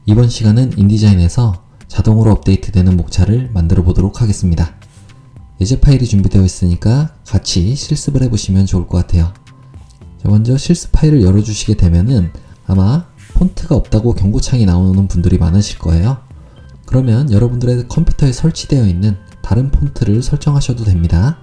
이번 시간은 인디자인에서 자동으로 업데이트되는 목차를 만들어 보도록 하겠습니다. 예제 파일이 준비되어 있으니까 같이 실습을 해보시면 좋을 것 같아요. 자, 먼저 실습 파일을 열어주시게 되면은 아마 폰트가 없다고 경고창이 나오는 분들이 많으실 거예요. 그러면 여러분들의 컴퓨터에 설치되어 있는 다른 폰트를 설정하셔도 됩니다.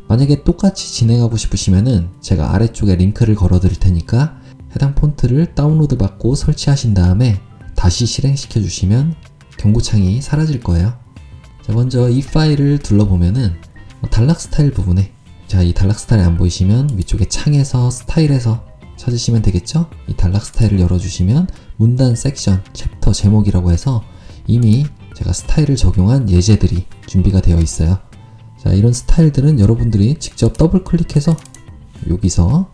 만약에 똑같이 진행하고 싶으시면은 제가 아래쪽에 링크를 걸어 드릴 테니까 해당 폰트를 다운로드 받고 설치하신 다음에 다시 실행시켜 주시면 경고창이 사라질 거예요. 자, 먼저 이 파일을 둘러보면은 단락 스타일 부분에, 자, 이 단락 스타일 안 보이시면 위쪽에 창에서 스타일에서 찾으시면 되겠죠? 이 단락 스타일을 열어주시면 문단, 섹션, 챕터, 제목이라고 해서 이미 제가 스타일을 적용한 예제들이 준비가 되어 있어요. 자, 이런 스타일들은 여러분들이 직접 더블 클릭해서 여기서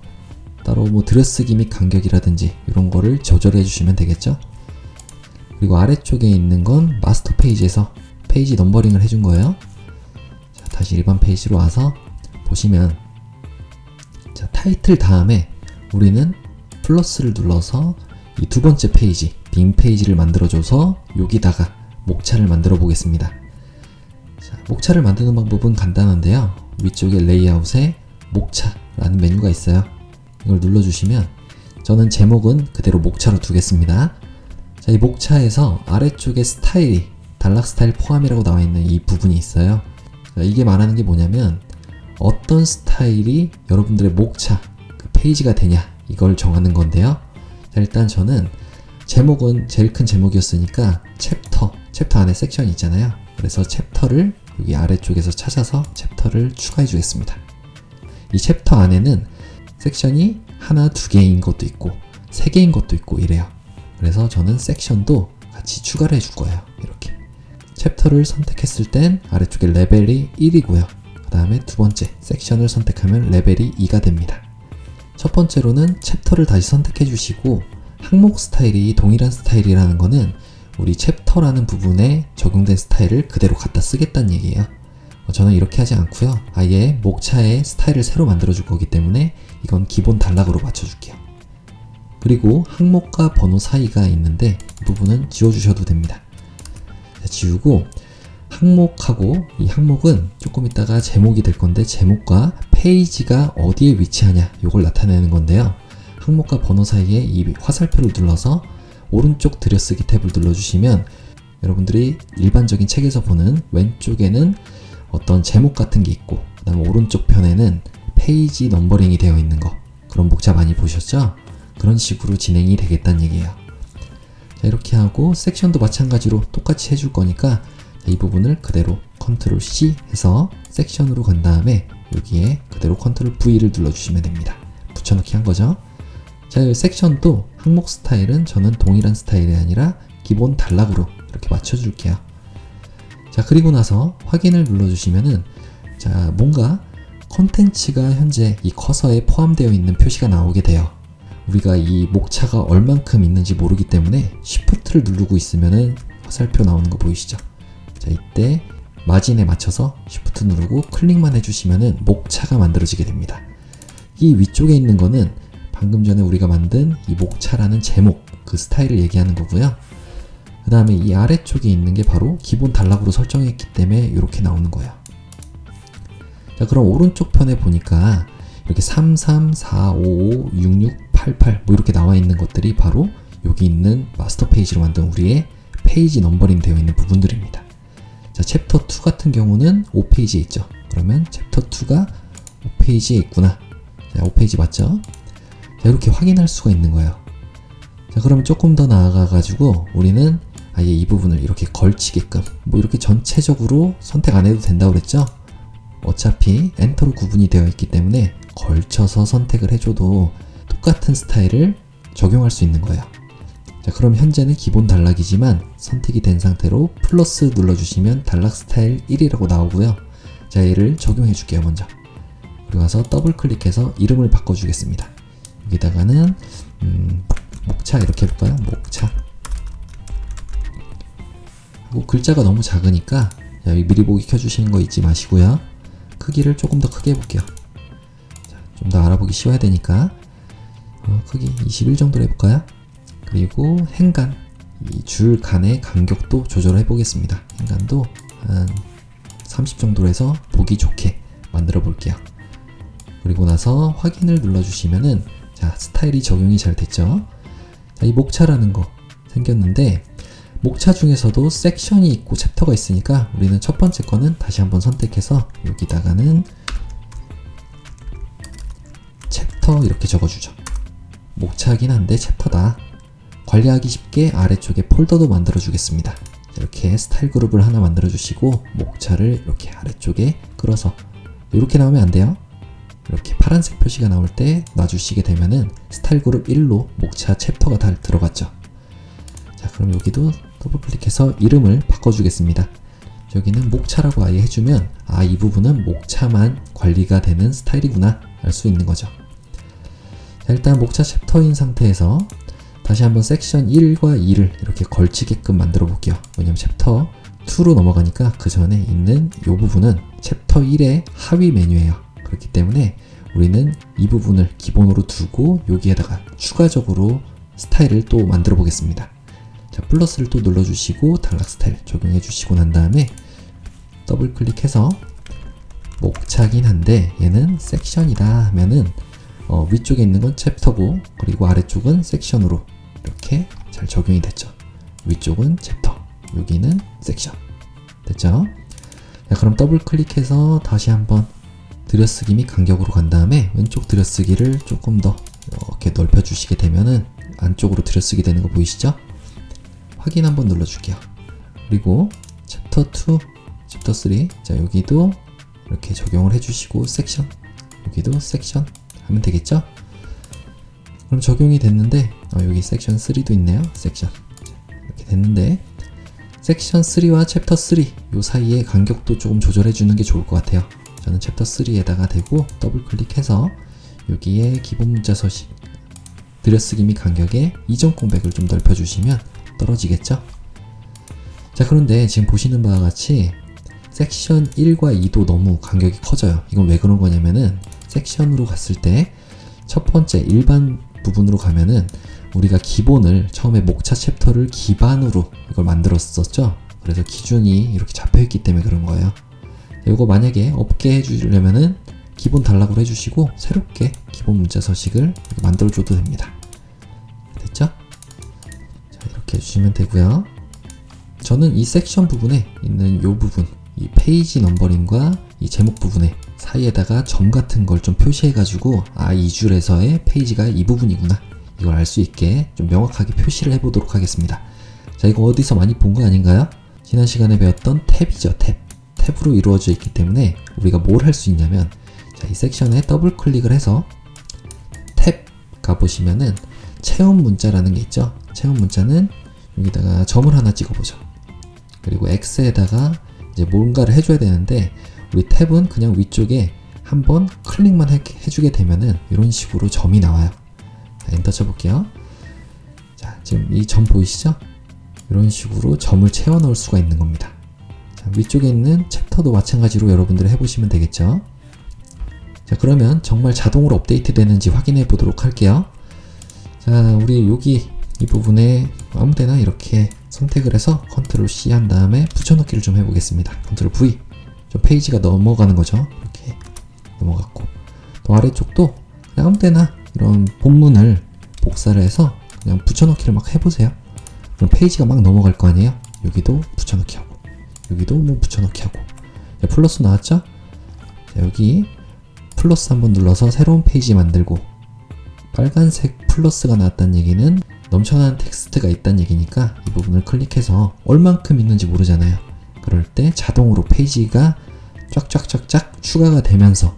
따로 들여쓰기 및 간격이라든지 이런 거를 조절해 주시면 되겠죠? 그리고 아래쪽에 있는 건 마스터 페이지에서 페이지 넘버링을 해준 거예요. 자, 다시 일반 페이지로 와서 보시면, 자, 타이틀 다음에 우리는 플러스를 눌러서 이 두 번째 페이지, 빈 페이지를 만들어줘서 여기다가 목차를 만들어 보겠습니다. 자, 목차를 만드는 방법은 간단한데요. 위쪽에 레이아웃에 목차라는 메뉴가 있어요. 이걸 눌러주시면 저는 제목은 그대로 목차로 두겠습니다. 자, 이 목차에서 아래쪽에 스타일이 단락 스타일 포함이라고 나와 있는 이 부분이 있어요. 자, 이게 말하는 게 뭐냐면 어떤 스타일이 여러분들의 목차, 그 페이지가 되냐, 이걸 정하는 건데요. 자, 일단 저는 제목은 제일 큰 제목이었으니까 챕터 안에 섹션이 있잖아요. 그래서 챕터를 여기 아래쪽에서 찾아서 챕터를 추가해 주겠습니다. 이 챕터 안에는 섹션이 하나, 두 개인 것도 있고 세 개인 것도 있고 이래요. 그래서 저는 섹션도 같이 추가를 해줄 거예요. 이렇게 챕터를 선택했을 땐 아래쪽에 레벨이 1이고요. 그 다음에 두 번째 섹션을 선택하면 레벨이 2가 됩니다. 첫 번째로는 챕터를 다시 선택해 주시고 항목 스타일이 동일한 스타일이라는 거는 우리 챕터라는 부분에 적용된 스타일을 그대로 갖다 쓰겠다는 얘기예요. 저는 이렇게 하지 않고요. 아예 목차의 스타일을 새로 만들어 줄 거기 때문에 이건 기본 단락으로 맞춰 줄게요. 그리고 항목과 번호 사이가 있는데 이 부분은 지워주셔도 됩니다. 자, 지우고 항목하고, 이 항목은 조금 있다가 제목이 될 건데 제목과 페이지가 어디에 위치하냐 이걸 나타내는 건데요. 항목과 번호 사이에 이 화살표를 눌러서 오른쪽 들여쓰기 탭을 눌러주시면 여러분들이 일반적인 책에서 보는 왼쪽에는 어떤 제목 같은 게 있고 그 다음에 오른쪽 편에는 페이지 넘버링이 되어 있는 거, 그런 목차 많이 보셨죠? 그런 식으로 진행이 되겠다는 얘기예요. 자, 이렇게 하고 섹션도 마찬가지로 똑같이 해줄 거니까 이 부분을 그대로 컨트롤 C 해서 섹션으로 간 다음에 여기에 그대로 컨트롤 V를 눌러주시면 됩니다. 붙여넣기 한 거죠. 자, 이 섹션도 항목 스타일은 저는 동일한 스타일이 아니라 기본 단락으로 이렇게 맞춰줄게요. 자, 그리고 나서 확인을 눌러주시면은, 자, 뭔가 컨텐츠가 현재 이 커서에 포함되어 있는 표시가 나오게 돼요. 우리가 이 목차가 얼만큼 있는지 모르기 때문에 Shift를 누르고 있으면은 화살표 나오는 거 보이시죠? 자, 이때 마진에 맞춰서 Shift 누르고 클릭만 해주시면은 목차가 만들어지게 됩니다. 이 위쪽에 있는 거는 방금 전에 우리가 만든 이 목차라는 제목, 그 스타일을 얘기하는 거고요. 그 다음에 이 아래쪽에 있는 게 바로 기본 단락으로 설정했기 때문에 이렇게 나오는 거예요. 자, 그럼 오른쪽 편에 보니까 이렇게 33, 4, 5, 66, 88 이렇게 나와 있는 것들이 바로 여기 있는 마스터 페이지로 만든 우리의 페이지 넘버링 되어 있는 부분들입니다. 자, 챕터 2 같은 경우는 5페이지에 있죠. 그러면 챕터 2가 5페이지에 있구나. 자, 5페이지 맞죠? 자, 이렇게 확인할 수가 있는 거예요. 자, 그러면 조금 더 나아가가지고 우리는 아예 이 부분을 이렇게 걸치게끔 이렇게 전체적으로 선택 안 해도 된다고 그랬죠? 어차피 엔터로 구분이 되어 있기 때문에 걸쳐서 선택을 해줘도 똑같은 스타일을 적용할 수 있는 거예요. 자, 그럼 현재는 기본 단락이지만 선택이 된 상태로 플러스 눌러주시면 단락 스타일 1이라고 나오고요. 자, 얘를 적용해 줄게요. 먼저 그리고 와서 더블 클릭해서 이름을 바꿔주겠습니다. 여기다가는 목차 이렇게 해볼까요? 목차. 그리고 글자가 너무 작으니까 여기 미리 보기 켜주시는 거 잊지 마시고요. 크기를 조금 더 크게 해볼게요. 좀 더 알아보기 쉬워야 되니까 크기 21 정도로 해볼까요? 그리고 행간 이 줄 간의 간격도 조절해 보겠습니다. 행간도 한 30 정도로 해서 보기 좋게 만들어 볼게요. 그리고 나서 확인을 눌러주시면은 자, 스타일이 적용이 잘 됐죠. 자, 이 목차라는 거 생겼는데 목차 중에서도 섹션이 있고 챕터가 있으니까 우리는 첫 번째 거는 다시 한번 선택해서 여기다가는 챕터 이렇게 적어주죠. 목차긴 한데 챕터다. 관리하기 쉽게 아래쪽에 폴더도 만들어 주겠습니다. 이렇게 스타일 그룹을 하나 만들어 주시고 목차를 이렇게 아래쪽에 끌어서 이렇게 나오면 안 돼요. 이렇게 파란색 표시가 나올 때 놔주시게 되면은 스타일 그룹 1로 목차 챕터가 다 들어갔죠. 자, 그럼 여기도 더블 클릭해서 이름을 바꿔주겠습니다. 여기는 목차라고 아예 해주면 아, 이 부분은 목차만 관리가 되는 스타일이구나 알 수 있는 거죠. 자, 일단 목차 챕터인 상태에서 다시 한번 섹션 1과 2를 이렇게 걸치게끔 만들어 볼게요. 왜냐면 챕터 2로 넘어가니까 그 전에 있는 이 부분은 챕터 1의 하위 메뉴예요. 그렇기 때문에 우리는 이 부분을 기본으로 두고 여기에다가 추가적으로 스타일을 또 만들어 보겠습니다. 자, 플러스를 또 눌러주시고 단락 스타일 적용해 주시고 난 다음에 더블 클릭해서 목차긴 한데 얘는 섹션이다 하면은 위쪽에 있는 건 챕터고 그리고 아래쪽은 섹션으로 이렇게 잘 적용이 됐죠. 위쪽은 챕터, 여기는 섹션. 됐죠? 자, 그럼 더블 클릭해서 다시 한번 들여쓰기 및 간격으로 간 다음에 왼쪽 들여쓰기를 조금 더 이렇게 넓혀 주시게 되면은 안쪽으로 들여쓰기 되는 거 보이시죠? 확인 한번 눌러줄게요. 그리고 챕터 2, 챕터 3, 자, 여기도 이렇게 적용을 해주시고 섹션, 여기도 섹션 하면 되겠죠? 그럼 적용이 됐는데 여기 섹션 3도 있네요. 섹션 이렇게 됐는데 섹션 3와 챕터 3 요 사이에 간격도 조금 조절해 주는 게 좋을 것 같아요. 저는 챕터 3에다가 대고 더블 클릭해서 여기에 기본 문자 서식 들여쓰기 및 간격에 이전 공백을 좀 넓혀 주시면 떨어지겠죠? 자, 그런데 지금 보시는 바와 같이 섹션 1과 2도 너무 간격이 커져요. 이건 왜 그런 거냐면은 섹션으로 갔을 때 첫 번째 일반 부분으로 가면은 우리가 기본을 처음에 목차 챕터를 기반으로 이걸 만들었었죠. 그래서 기준이 이렇게 잡혀있기 때문에 그런 거예요. 이거 만약에 없게 해주려면은 기본 단락으로 해주시고 새롭게 기본 문자 서식을 만들어줘도 됩니다. 됐죠? 자, 이렇게 해주시면 되고요. 저는 이 섹션 부분에 있는 이 부분, 이 페이지 넘버링과 이 제목 부분에 사이에다가 점 같은 걸 좀 표시해가지고 아, 이 줄에서의 페이지가 이 부분이구나 이걸 알 수 있게 좀 명확하게 표시를 해보도록 하겠습니다. 자, 이거 어디서 많이 본 거 아닌가요? 지난 시간에 배웠던 탭이죠. 탭으로 이루어져 있기 때문에 우리가 뭘 할 수 있냐면 자, 이 섹션에 더블 클릭을 해서 탭 가보시면은 체험 문자라는 게 있죠. 체험 문자는 여기다가 점을 하나 찍어보죠. 그리고 X에다가 이제 뭔가를 해줘야 되는데 우리 탭은 그냥 위쪽에 한번 클릭만 해주게 되면은 이런 식으로 점이 나와요. 자, 엔터 쳐볼게요. 자, 지금 이 점 보이시죠? 이런 식으로 점을 채워 넣을 수가 있는 겁니다. 자, 위쪽에 있는 챕터도 마찬가지로 여러분들이 해보시면 되겠죠. 자, 그러면 정말 자동으로 업데이트 되는지 확인해 보도록 할게요. 자, 우리 여기 이 부분에 아무데나 이렇게 선택을 해서 컨트롤 C 한 다음에 붙여넣기를 좀 해보겠습니다. 컨트롤 V. 좀 페이지가 넘어가는 거죠. 이렇게 넘어갔고 또 아래쪽도 그냥 아무데나 이런 본문을 복사를 해서 그냥 붙여넣기를 막 해보세요. 그럼 페이지가 막 넘어갈 거 아니에요. 여기도 붙여넣기 하고 여기도 뭐 붙여넣기 하고. 자, 플러스 나왔죠? 자, 여기 플러스 한번 눌러서 새로운 페이지 만들고 빨간색 플러스가 나왔다는 얘기는 넘쳐나는 텍스트가 있다는 얘기니까 이 부분을 클릭해서 얼만큼 있는지 모르잖아요. 그럴 때 자동으로 페이지가 쫙쫙쫙쫙 추가가 되면서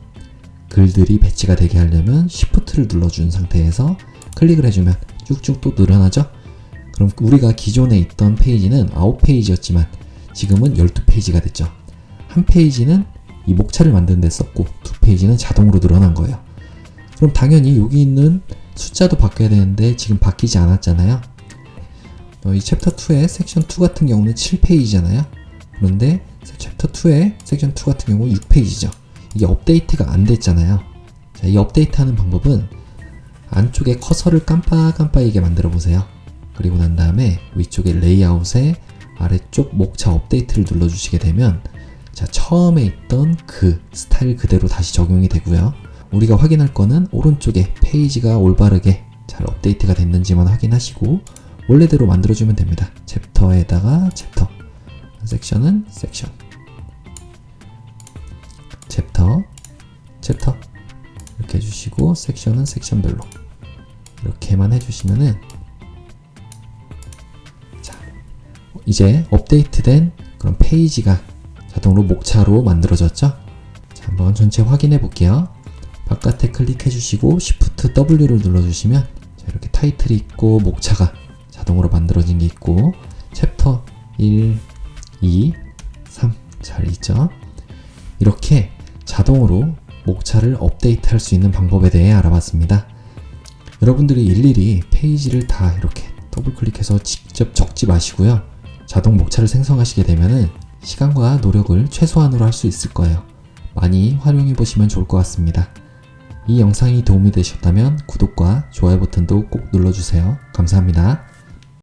글들이 배치가 되게 하려면 Shift를 눌러준 상태에서 클릭을 해주면 쭉쭉 또 늘어나죠? 그럼 우리가 기존에 있던 페이지는 9페이지였지만 지금은 12페이지가 됐죠. 한 페이지는 이 목차를 만드는 데 썼고 2페이지는 자동으로 늘어난 거예요. 그럼 당연히 여기 있는 숫자도 바뀌어야 되는데 지금 바뀌지 않았잖아요. 이 챕터 2의 섹션 2 같은 경우는 7페이지잖아요. 그런데 챕터 2의 섹션 2 같은 경우 6페이지죠. 이게 업데이트가 안 됐잖아요. 자, 이 업데이트 하는 방법은 안쪽에 커서를 깜빡깜빡이게 만들어 보세요. 그리고 난 다음에 위쪽에 레이아웃에 아래쪽 목차 업데이트를 눌러주시게 되면 자, 처음에 있던 그 스타일 그대로 다시 적용이 되고요. 우리가 확인할 거는 오른쪽에 페이지가 올바르게 잘 업데이트가 됐는지만 확인하시고 원래대로 만들어주면 됩니다. 챕터에다가 챕터, 섹션은 섹션, 챕터, 챕터 이렇게 해주시고 섹션은 섹션별로 이렇게만 해주시면은 자, 이제 업데이트된 그런 페이지가 자동으로 목차로 만들어졌죠? 자, 한번 전체 확인해 볼게요. 바깥에 클릭해 주시고 Shift W를 눌러주시면 자, 이렇게 타이틀이 있고 목차가 자동으로 만들어진 게 있고 챕터 1, 2, 3 잘 있죠? 이렇게 자동으로 목차를 업데이트 할 수 있는 방법에 대해 알아봤습니다. 여러분들이 일일이 페이지를 다 이렇게 더블 클릭해서 직접 적지 마시고요. 자동 목차를 생성하시게 되면은 시간과 노력을 최소한으로 할 수 있을 거예요. 많이 활용해 보시면 좋을 것 같습니다. 이 영상이 도움이 되셨다면 구독과 좋아요 버튼도 꼭 눌러주세요. 감사합니다.